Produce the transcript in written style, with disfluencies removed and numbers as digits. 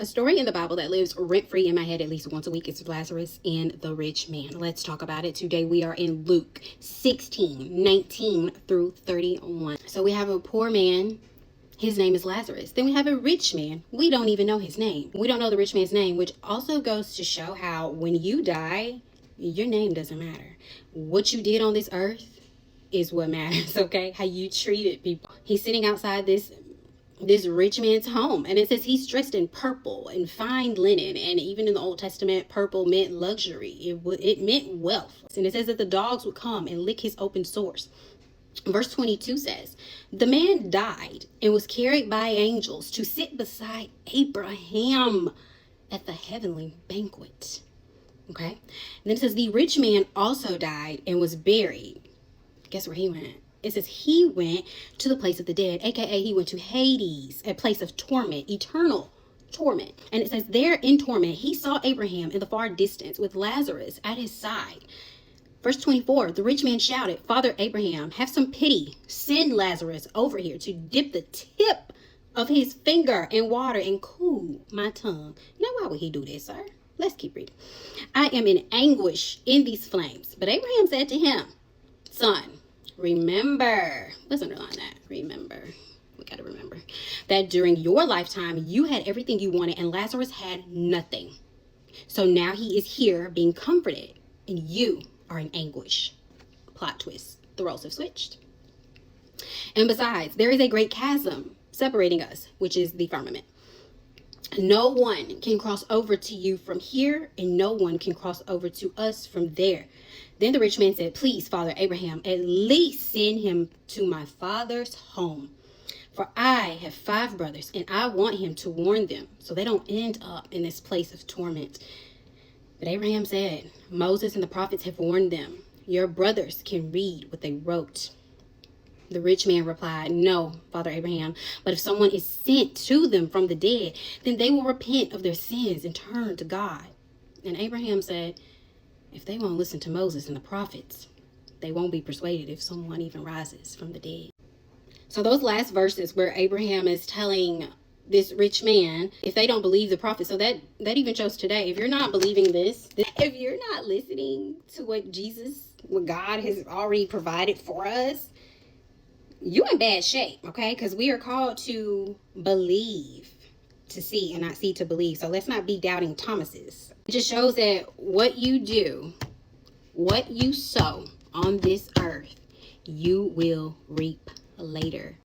A story in the Bible that lives rent-free in my head at least once a week is Lazarus and the rich man. Let's talk about it. Today we are in Luke 16:19 through 31. So we have a poor man. His name is Lazarus. Then we have a rich man. We don't even know his name. We don't know the rich man's name, which also goes to show how when you die, your name doesn't matter. What you did on this earth is what matters, okay? How you treated people. He's sitting outside this rich man's home, and it says he's dressed in purple and fine linen, and even in the Old Testament, purple meant luxury. It meant wealth. And it says that the dogs would come and lick his open sores. Verse 22 says, the man died and was carried by angels to sit beside Abraham at the heavenly banquet. Okay. And then it says the rich man also died and was buried. Guess where he went? It says he went to the place of the dead, aka he went to Hades, a place of torment, eternal torment. And it says there in torment, he saw Abraham in the far distance with Lazarus at his side. Verse 24, the rich man shouted, Father Abraham, have some pity. Send Lazarus over here to dip the tip of his finger in water and cool my tongue. Now, why would he do this, sir? Let's keep reading. I am in anguish in these flames. But Abraham said to him, son, remember, let's underline that. Remember, we got to remember that during your lifetime, you had everything you wanted and Lazarus had nothing. So now he is here being comforted and you are in anguish. Plot twist. The roles have switched. And besides, there is a great chasm separating us, which is the firmament. No one can cross over to you from here, and no one can cross over to us from there. Then the rich man said, please, Father Abraham, at least send him to my father's home. For I have 5 brothers, and I want him to warn them so they don't end up in this place of torment. But Abraham said, Moses and the prophets have warned them. Your brothers can read what they wrote. The rich man replied, no, Father Abraham, but if someone is sent to them from the dead, then they will repent of their sins and turn to God. And Abraham said, if they won't listen to Moses and the prophets, they won't be persuaded if someone even rises from the dead. So those last verses where Abraham is telling this rich man, if they don't believe the prophet, so that even shows today, if you're not believing this, if you're not listening to what God has already provided for us, you're in bad shape, okay? Because we are called to believe, to see, and not see to believe. So let's not be doubting Thomases. It just shows that what you do, what you sow on this earth, you will reap later.